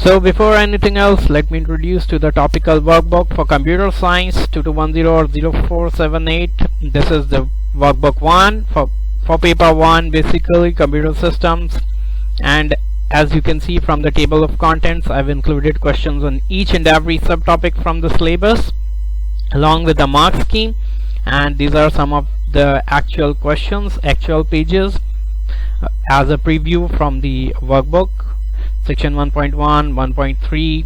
So before anything else, let me introduce to the topical workbook for computer science 2210 or 0478. This is the workbook 1 for paper 1, basically computer systems. And as you can see from the table of contents, I've included questions on each and every subtopic from the syllabus along with the mark scheme. And these are some of the actual questions, actual pages as a preview from the workbook. Section 1.1, 1.3,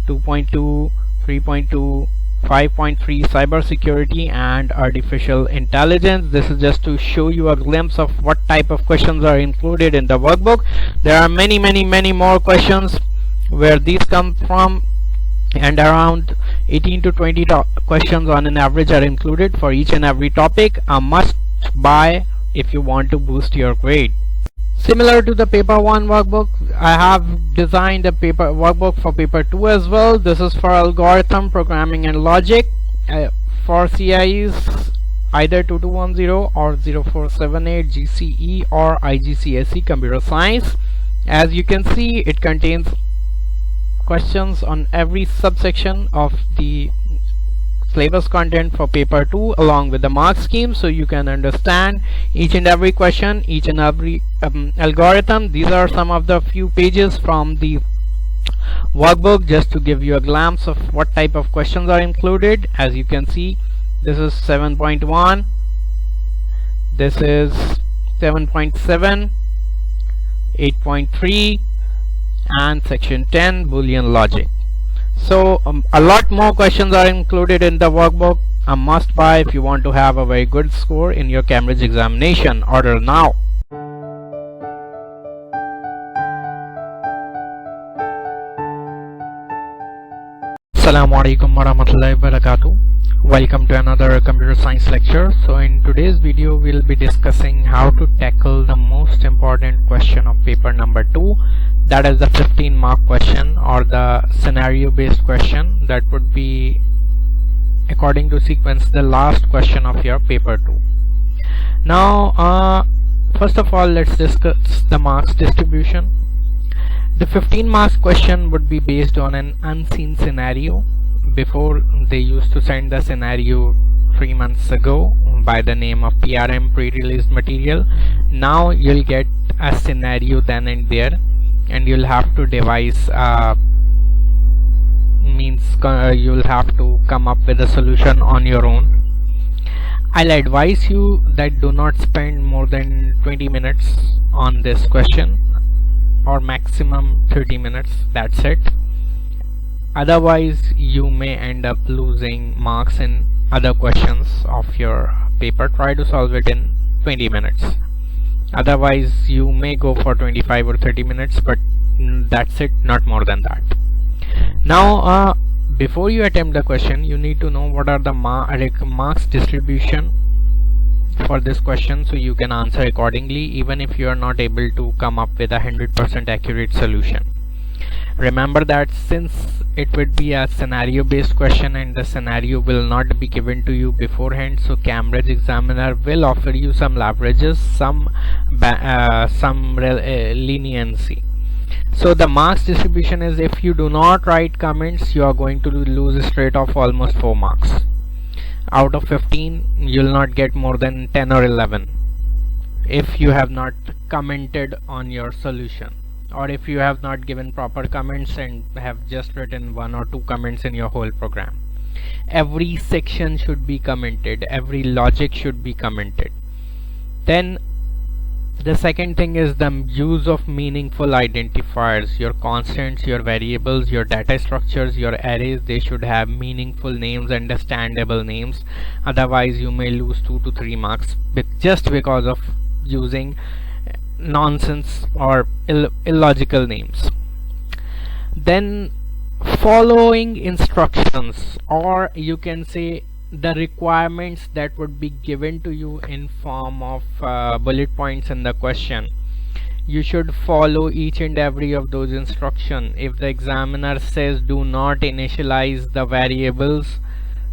2.2, 3.2, 5.3 cybersecurity and artificial intelligence. This is just to show you a glimpse of what type of questions are included in the workbook. There are many more questions where these come from, and around 18 to 20 questions on an average are included for each and every topic. A must buy if you want to boost your grade. Similar to the paper 1 workbook, I have designed a paper workbook for paper 2 as well. This is for algorithm, programming and logic for CIEs either 2210 or 0478 GCE or IGCSE Computer Science. As you can see, it contains questions on every subsection of the syllabus content for paper 2 along with the mark scheme, so you can understand each and every question, each and every algorithm. These are some of the few pages from the workbook just to give you a glimpse of what type of questions are included. As you can see, this is 7.1, this is 7.7, 8.3 and section 10 Boolean logic. So a lot more questions are included in the workbook. A must buy if you want to have a very good score in your Cambridge examination. Order now. Assalamu alaikum warahmatullahi wabarakatuh. Welcome to another computer science lecture. So in today's video we'll be discussing how to tackle the most important question of paper number 2, that is the 15 mark question or the scenario based question that would be, according to sequence, the last question of your paper 2. Now first of all, let's discuss the marks distribution. The 15 marks question would be based on an unseen scenario. Before, they used to send the scenario 3 months ago by the name of PRM, pre-released material. Now you'll get a scenario then and there, and you'll have to devise you'll have to come up with a solution on your own. I'll advise you that do not spend more than 20 minutes on this question, or maximum 30 minutes, that's it. Otherwise you may end up losing marks in other questions of your paper. Try to solve it in 20 minutes. Otherwise you may go for 25 or 30 minutes, but that's it, not more than that. Now before you attempt the question, you need to know what are the marks distribution for this question, so you can answer accordingly even if you are not able to come up with a 100% accurate solution. Remember that since it would be a scenario based question and the scenario will not be given to you beforehand, so Cambridge examiner will offer you some leverages, some leniency. So the marks distribution is, if you do not write comments, you are going to lose straight off almost 4 marks. Out of 15, you'll not get more than 10 or 11 if you have not commented on your solution, or if you have not given proper comments and have just written 1 or 2 comments in your whole program. Every section should be commented, every logic should be commented. Then the second thing is the use of meaningful identifiers. Your constants, your variables, your data structures, your arrays, they should have meaningful names, understandable names. Otherwise you may lose 2 to 3 marks just because of using nonsense or illogical names. Then following instructions, or you can say the requirements that would be given to you in form of bullet points in the question. You should follow each and every of those instructions. If the examiner says do not initialize the variables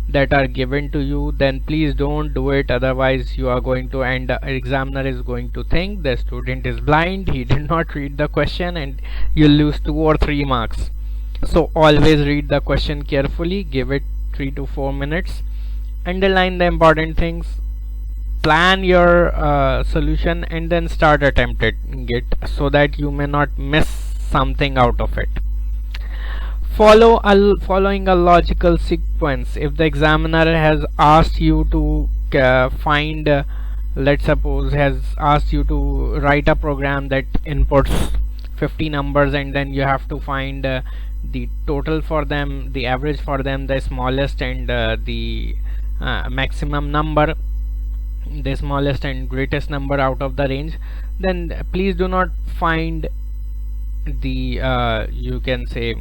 that are given to you, then please don't do it. Otherwise you are going to end up, examiner is going to think the student is blind, he did not read the question, and you'll lose 2 or 3 marks. So always read the question carefully, give it 3 to 4 minutes, underline the important things, plan your solution, and then start attempting it so that you may not miss something out of it. Following a logical sequence. If the examiner has asked you to find let's suppose has asked you to write a program that inputs 50 numbers, and then you have to find the total for them, the average for them, the smallest and the maximum number, the smallest and greatest number out of the range, then please do not find the you can say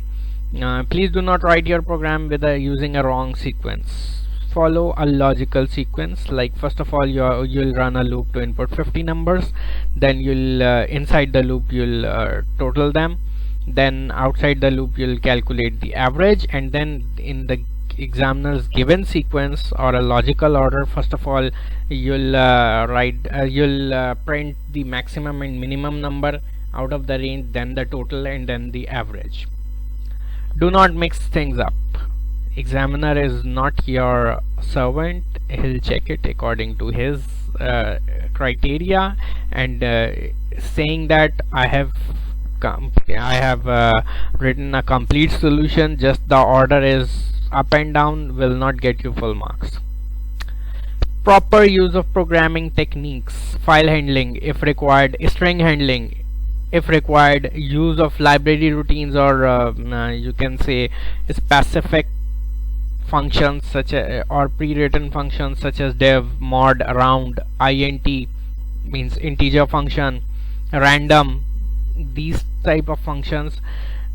please do not write your program with using a wrong sequence. Follow a logical sequence. Like first of all, you'll run a loop to input 50 numbers, then you'll inside the loop you'll total them, then outside the loop you'll calculate the average, and then in the examiner's given sequence or a logical order, first of all you'll print the maximum and minimum number out of the range, then the total, and then the average. Do not mix things up. Examiner is not your servant. He'll check it according to his criteria, and saying that I have written a complete solution, just the order is up and down, will not get you full marks. Proper use of programming techniques. File handling if required, string handling if required, use of library routines or you can say specific functions such as or pre-written functions such as div, mod, round, int means integer function, random, these type of functions.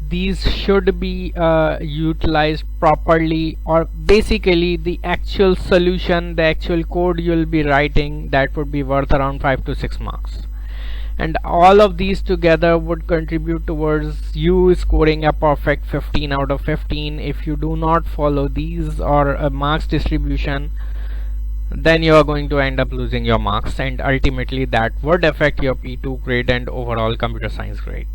These should be utilized properly, or basically the actual solution, the actual code you'll be writing, that would be worth around 5 to 6 marks. And all of these together would contribute towards you scoring a perfect 15 out of 15. If you do not follow these or a marks distribution, then you are going to end up losing your marks, and ultimately that would affect your P2 grade and overall computer science grade.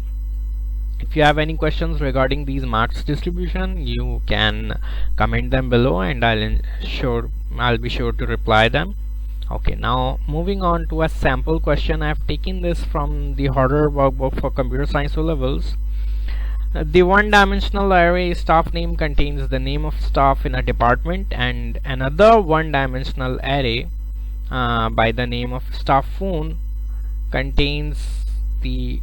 If you have any questions regarding these marks distribution, you can comment them below, and I'll be sure to reply them. Okay, now moving on to a sample question. I have taken this from the Horder workbook for computer science O levels. The one-dimensional array staff name contains the name of staff in a department, and another one-dimensional array by the name of staff phone contains the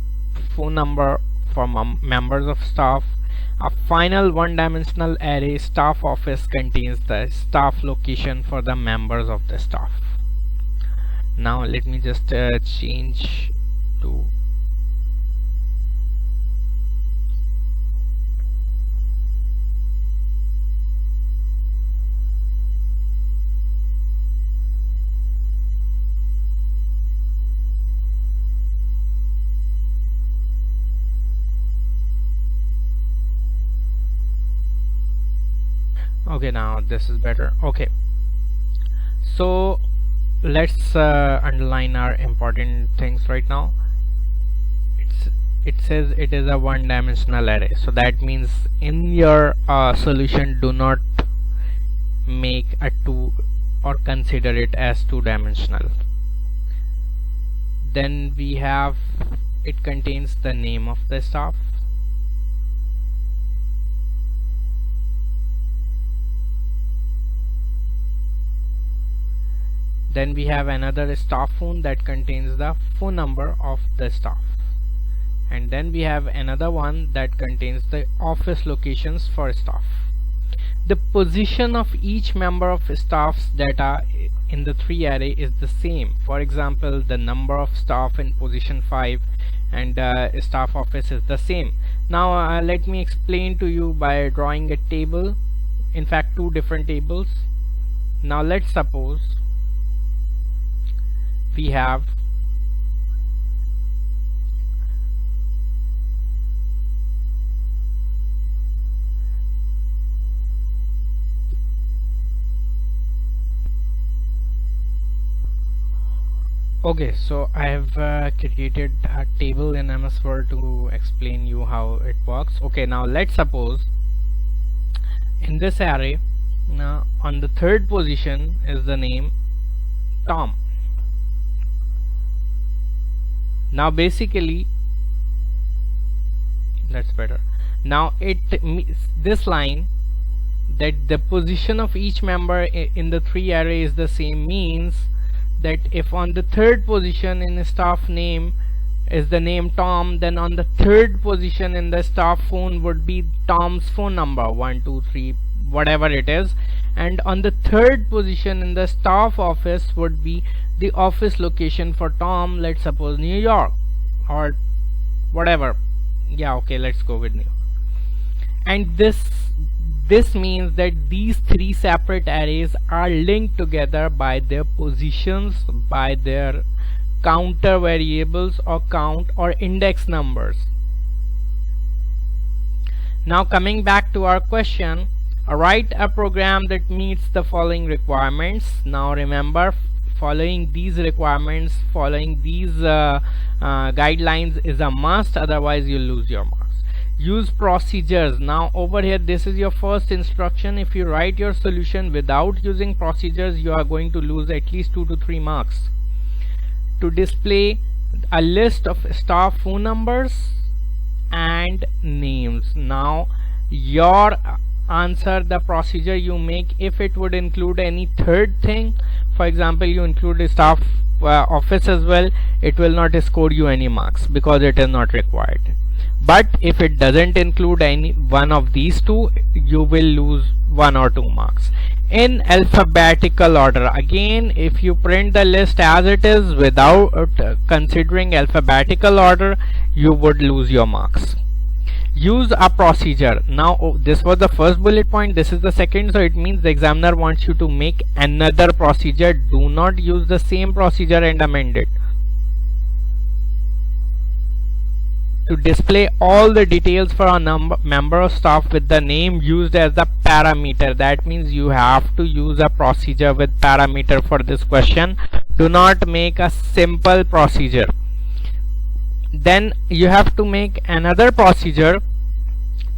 phone number for members of staff. A final one-dimensional array staff office contains the staff location for the members of the staff. Now let me just change to okay, now this is better. Okay, so let's underline our important things right now. It says it is a one-dimensional array, so that means in your solution do not make a two or consider it as two-dimensional. Then we have it contains the name of the staff. Then we have another staff phone that contains the phone number of the staff, and then we have another one that contains the office locations for staff. The position of each member of staff's data in the 3 array is the same. For example, the number of staff in position 5 and staff office is the same. Now let me explain to you by drawing a table, in fact 2 different tables. Now let's suppose we have okay, so I have created a table in MS Word to explain you how it works. Okay, now let's suppose In this array, now on the third position is the name Tom. Now basically, that's better. Now this line, that the position of each member in the three array is the same, means that if on the third position in the staff name is the name Tom, then on the third position in the staff phone would be Tom's phone number 123 whatever it is, and on the third position in the staff office would be the office location for Tom, let's suppose New York or whatever. Yeah, okay, let's go with New York. And this means that these three separate arrays are linked together by their positions, by their counter variables or count or index numbers. Now coming back to our question, write a program that meets the following requirements. Now remember, following these requirements, following these guidelines is a must, otherwise you'll lose your marks. Use procedures. Now over here, this is your first instruction. If you write your solution without using procedures, you are going to lose at least 2 to 3 marks. To display a list of staff phone numbers and names. Now your answer, the procedure you make, if it would include any third thing, for example you include a staff office as well, it will not score you any marks because it is not required. But if it doesn't include any one of these two, you will lose 1 or 2 marks. In alphabetical order, again, if you print the list as it is without considering alphabetical order, you would lose your marks. Use a procedure. Now this was the first bullet point, this is the second, so it means the examiner wants you to make another procedure. Do not use the same procedure and amend it. To display all the details for a member of staff with the name used as the parameter. That means you have to use a procedure with parameter for this question. Do not make a simple procedure. Then you have to make another procedure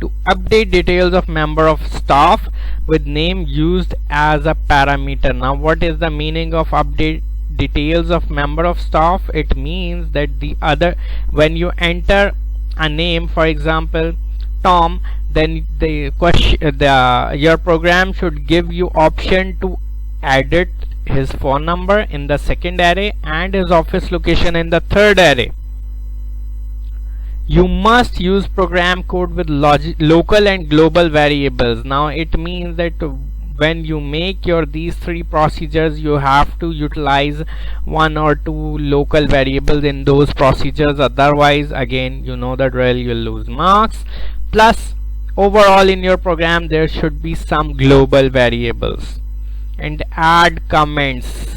to update details of member of staff with name used as a parameter. Now what is the meaning of update details of member of staff? It means that when you enter a name, for example Tom, then your program should give you option to edit his phone number in the second array and his office location in the third array. You must use program code with local and global variables. Now it means that when you make these three procedures, you have to utilize 1 or 2 local variables in those procedures, otherwise again you know the drill, you'll lose marks. Plus overall in your program there should be some global variables. And add comments,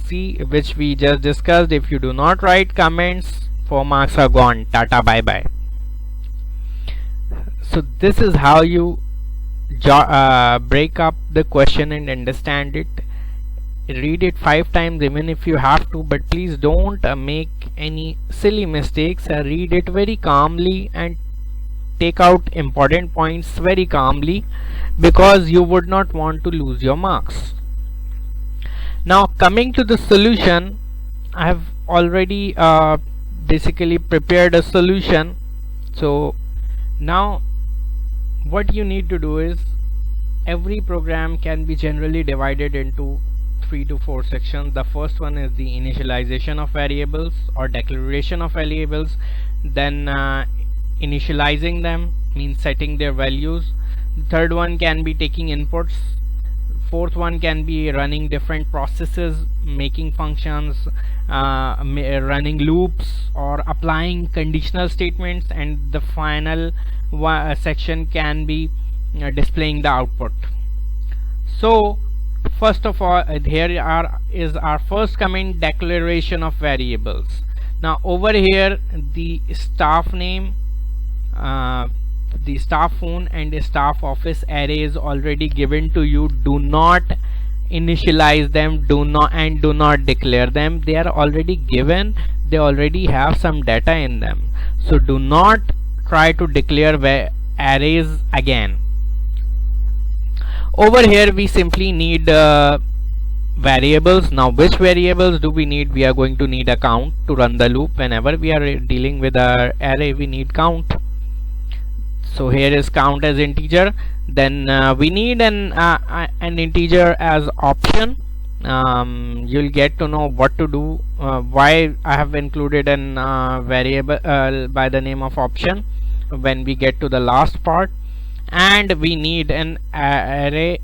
see, which we just discussed. If you do not write comments, 4 marks are gone, tata bye bye. So this is how you break up the question and understand it. Read it 5 times even if you have to, but please don't make any silly mistakes. Read it very calmly and take out important points very calmly, because you would not want to lose your marks. Now coming to the solution, I have already basically prepared a solution. So now what you need to do is, every program can be generally divided into 3 to 4 sections. The first one is the initialization of variables or declaration of variables, then initializing them means setting their values. The third one can be taking inputs. Fourth one can be running different processes, making functions, running loops, or applying conditional statements, and the final section can be displaying the output. So first of all, here is our first comment, declaration of variables. Now over here the staff name, the staff phone and the staff office array is already given to you. Do not initialize them, do not declare them. They are already given, they already have some data in them, so do not try to declare arrays again. Over here we simply need variables. Now which variables do we need? We are going to need a count to run the loop. Whenever we are dealing with our array, we need count. So here is count as integer. Then we need an integer as option. You'll get to know what to do, why I have included an variable by the name of option when we get to the last part. And we need an array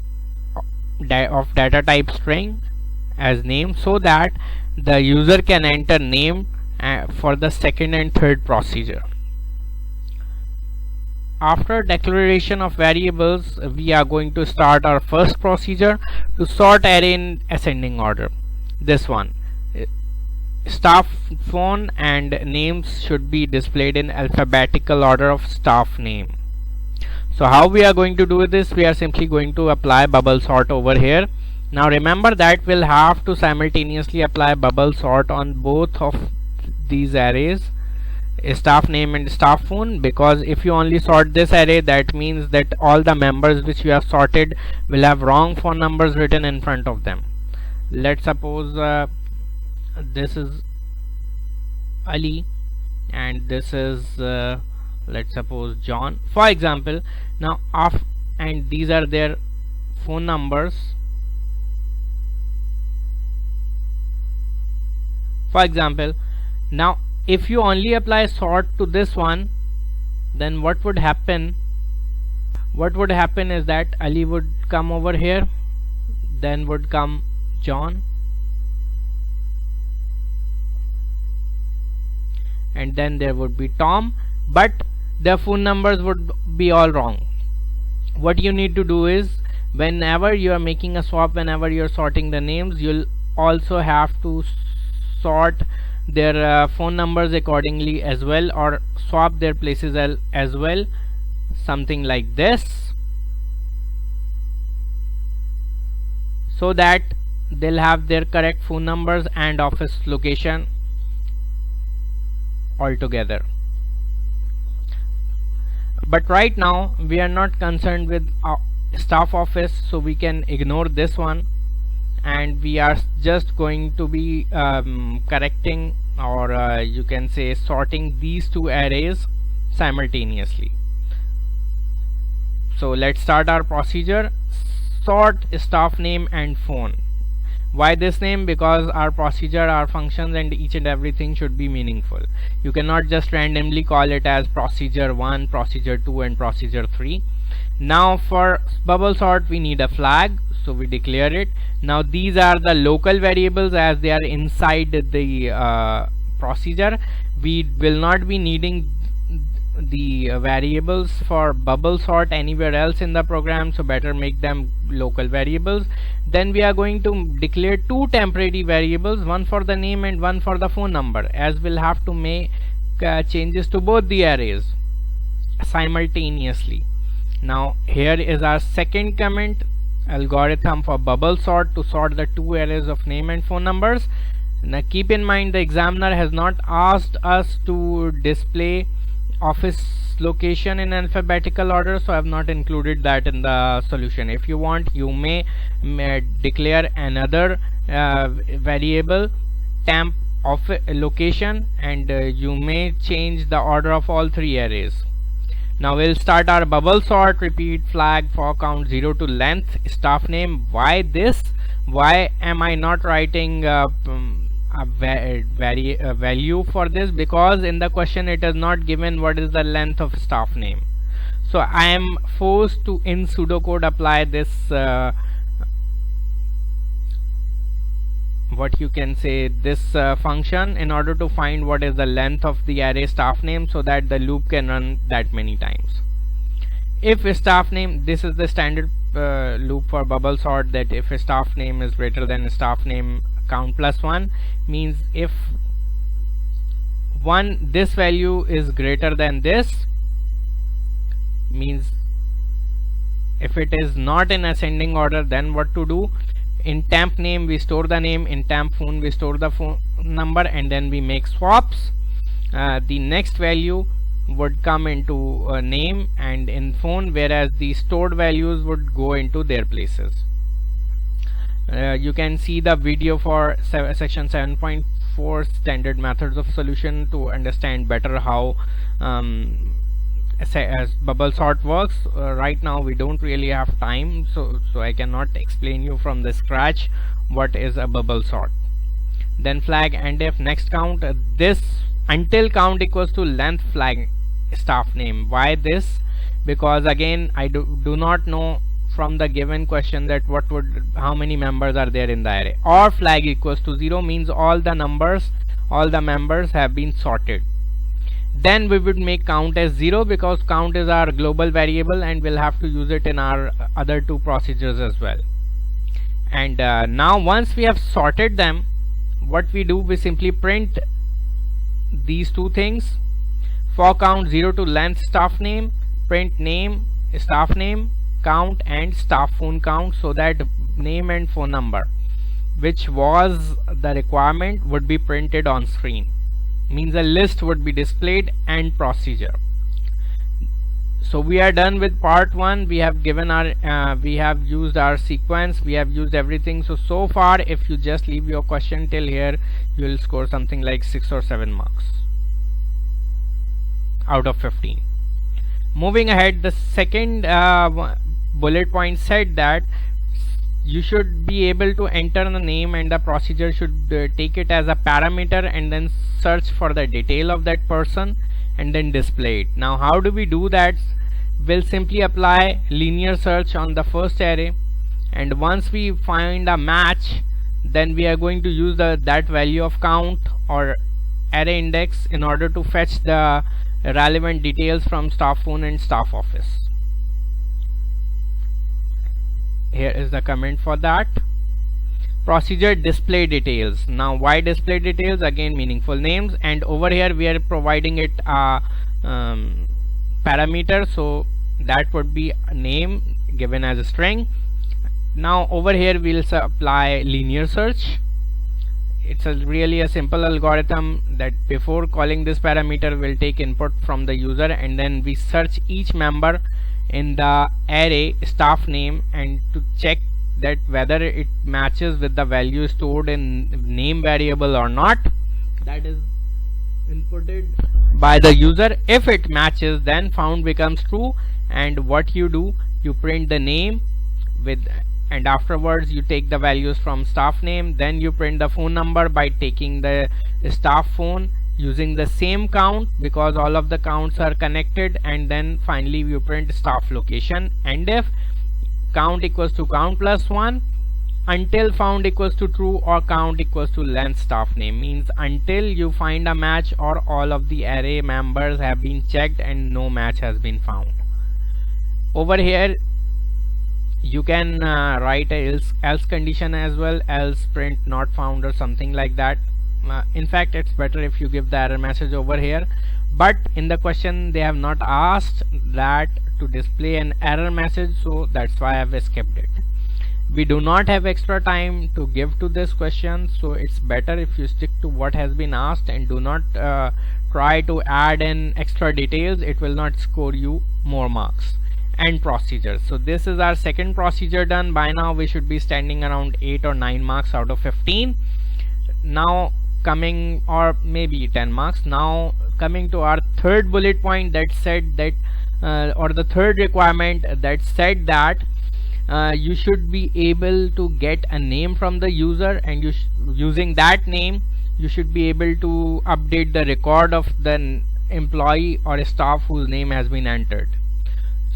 of data type string as name, so that the user can enter name for the second and third procedure. After declaration of variables, we are going to start our first procedure to sort array in ascending order. This one, staff phone and names should be displayed in alphabetical order of staff name. So how we are going to do this? We are simply going to apply bubble sort over here. Now remember that we'll have to simultaneously apply bubble sort on both of these arrays, staff name and staff phone, because if you only sort this array, that means that all the members which you have sorted will have wrong phone numbers written in front of them. Let's suppose this is Ali and this is let's suppose John, for example. Now and these are their phone numbers, for example. Now if you only apply sort to this one, then what would happen? What would happen is that Ali would come over here, then would come John, and then there would be Tom, but their phone numbers would be all wrong. What you need to do is, whenever you are making a swap, whenever you are sorting the names, you'll also have to sort their phone numbers accordingly as well, or swap their places as well, something like this, so that they'll have their correct phone numbers and office location all together. But right now we are not concerned with staff office, so we can ignore this one, and we are just going to be correcting, or you can say sorting these two arrays simultaneously. So let's start our procedure. Sort staff name and phone. Why this name? Because our procedure, our functions and each and everything should be meaningful. You cannot just randomly call it as procedure 1, procedure 2 and procedure 3. Now for bubble sort we need a flag, so we declare it. Now these are the local variables as they are inside the procedure. We will not be needing the variables for bubble sort anywhere else in the program, so better make them local variables. Then we are going to declare two temporary variables, one for the name and one for the phone number, as we'll have to make changes to both the arrays simultaneously. Now here is our second comment algorithm for bubble sort to sort the two arrays of name and phone numbers. Now keep in mind the examiner has not asked us to display office location in alphabetical order, so I have not included that in the solution. If you want, you may declare another variable temp of location, and you may change the order of all three arrays. Now we'll start our bubble sort. Repeat flag for count 0 to length staff name. Why this? Why am I not writing a value for this? Because in the question it is not given what is the length of staff name, so I am forced to in pseudocode apply this what you can say this function in order to find what is the length of the array staff name, so that the loop can run that many times. If a staff name, this is the standard loop for bubble sort, that if a staff name is greater than a staff name count plus 1, means if this value is greater than this, means if it is not in ascending order, then what to do? In temp name we store the name, in temp phone we store the phone number, and then we make swaps. The next value would come into a name and in phone, whereas the stored values would go into their places. You can see the video for section 7.4 standard methods of solution to understand better how as bubble sort works. Right now we don't really have time, so I cannot explain you from the scratch what is a bubble sort. Then flag and if next count, this until count equals to length flag staff name. Why this? Because again I do not know from the given question that how many members are there in the array. Or flag equals to 0 means all the members have been sorted. Then we would make count as 0 because count is our global variable and we'll have to use it in our other two procedures as well. And now once we have sorted them, what we do, we simply print these two things. For count 0 to length staff name, print name, staff name, count and staff phone count, so that name and phone number, which was the requirement, would be printed on screen. Means a list would be displayed and procedure. So we are done with part 1. We have given our we have used our sequence, we have used everything. So far if you just leave your question till here, you will score something like 6 or 7 marks out of 15. Moving ahead, the second bullet point said that you should be able to enter the name and the procedure should take it as a parameter and then search for the detail of that person and then display it. Now how do we do that? We'll simply apply linear search on the first array, and once we find a match, then we are going to use that value of count or array index in order to fetch the relevant details from staff phone and staff office. Here is the comment for that. Procedure display details. Now why display details? Again, meaningful names, and over here we are providing it a parameter, so that would be a name given as a string. Now over here we'll apply linear search. It's really a simple algorithm that before calling this parameter, we'll take input from the user and then we search each member in the array staff name and to check that whether it matches with the value stored in name variable or not. That is inputted by the user. If it matches, then found becomes true, and what you do, you print the name with, and afterwards you take the values from staff name, then you print the phone number by taking the staff phone using the same count because all of the counts are connected, and then finally you print staff location. And if count equals to count plus 1 until found equals to true or count equals to length staff name, means until you find a match or all of the array members have been checked and no match has been found. Over here you can write a else condition as well, else print not found or something like that. In fact, it's better if you give the error message over here, but in the question they have not asked that to display an error message, so that's why I have skipped it. We do not have extra time to give to this question, so it's better if you stick to what has been asked and do not try to add in extra details. It will not score you more marks. And procedure. So this is our second procedure done. By now we should be standing around 8 or 9 marks out of 15. Now coming, or maybe 10 marks. Now coming to our third bullet point that said that or the third requirement that said that you should be able to get a name from the user, and using that name you should be able to update the record of the employee or staff whose name has been entered.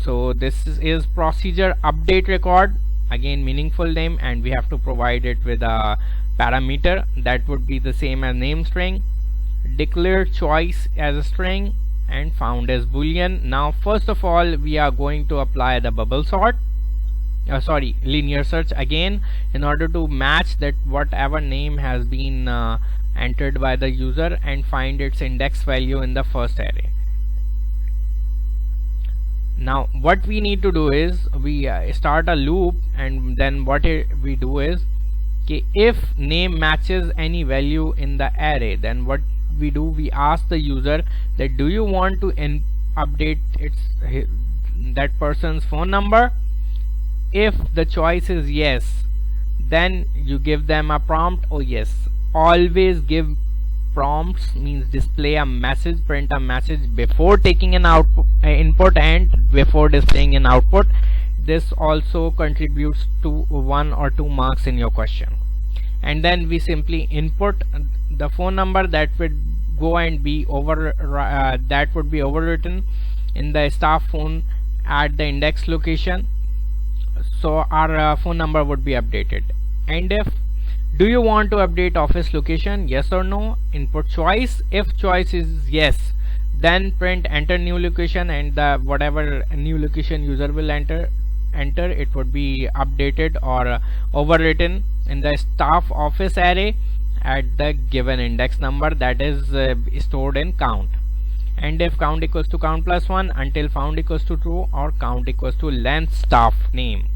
So this is procedure update record, again meaningful name, and we have to provide it with a parameter that would be the same as name string, declare choice as a string, and found as boolean. Now first of all we are going to apply the bubble sort, linear search again, in order to match that whatever name has been entered by the user and find its index value in the first array. Now what we need to do is we start a loop, and then what we do is, if name matches any value in the array, then what we do, we ask the user that do you want to update that person's phone number. If the choice is yes, then you give them a prompt. Oh yes, always give prompts, means display a message, print a message before taking an output input and before displaying an output. This also contributes to 1 or 2 marks in your question. And then we simply input the phone number that would go and be overwritten in the staff phone at the index location, so our phone number would be updated. And if do you want to update office location, yes or no, input choice. If choice is yes, then print enter new location, and the whatever new location user will enter, it would be updated or overwritten in the staff office array at the given index number that is stored in count. And if count equals to count plus 1 until found equals to true, or count equals to length staff name.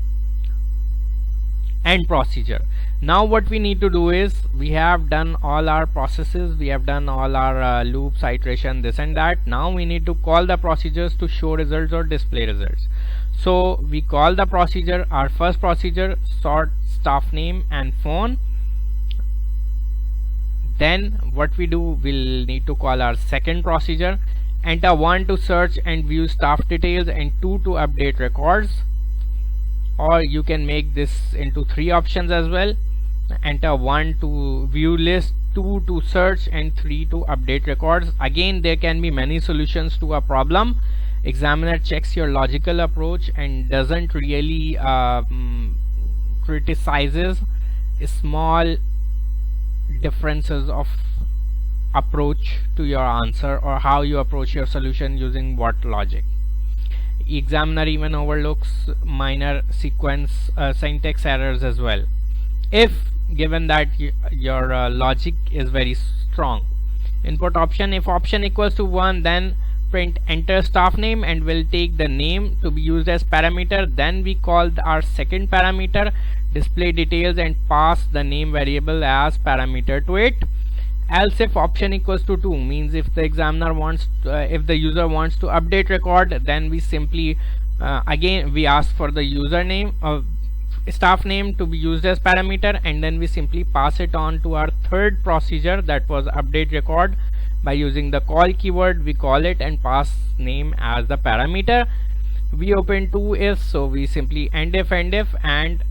And procedure. Now what we need to do is, we have done all our processes, we have done all our loops, iteration, this and that. Now we need to call the procedures to show results or display results. So we call the procedure, our first procedure, sort staff name and phone. Then what we do, we'll need to call our second procedure, enter 1 to search and view staff details, and 2 to update records. Or you can make this into 3 options as well. Enter 1 to view list, 2 to search, and 3 to update records. Again, there can be many solutions to a problem. Examiner checks your logical approach and doesn't really criticizes small differences of approach to your answer, or how you approach your solution using what logic. Examiner even overlooks minor sequence syntax errors as well, if given that your logic is very strong. Input option, if option equals to 1, then print enter staff name and will take the name to be used as parameter. Then we call our second parameter display details and pass the name variable as parameter to it. Else if option equals to 2, means if the examiner wants if the user wants to update record, then we simply again we ask for the username of staff name to be used as parameter, and then we simply pass it on to our third procedure, that was update record. By using the call keyword, we call it and pass name as the parameter. We open 2 ifs, so we simply end if, and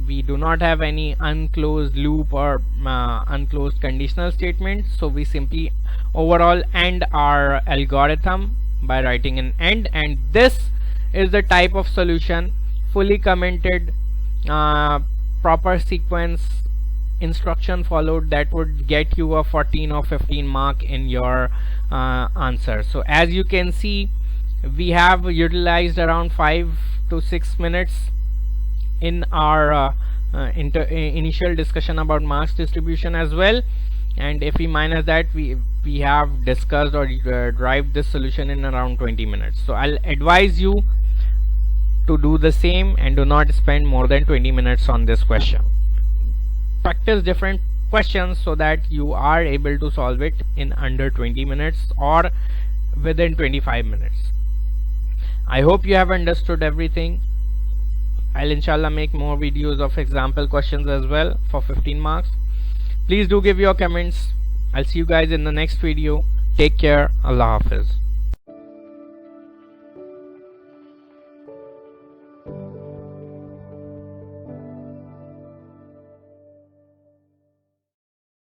we do not have any unclosed loop or unclosed conditional statement, so we simply overall end our algorithm by writing an end. And this is the type of solution, fully commented, proper sequence, instruction followed, that would get you a 14 or 15 mark in your answer. So as you can see, we have utilized around 5 to 6 minutes in our initial discussion about marks distribution as well. And if we minus that, we have discussed or derived this solution in around 20 minutes. So I'll advise you to do the same and do not spend more than 20 minutes on this question. Practice different questions so that you are able to solve it in under 20 minutes or within 25 minutes. I hope you have understood everything. I'll inshallah make more videos of example questions as well for 15 marks. Please do give your comments. I'll see you guys in the next video. Take care. Allah Hafiz.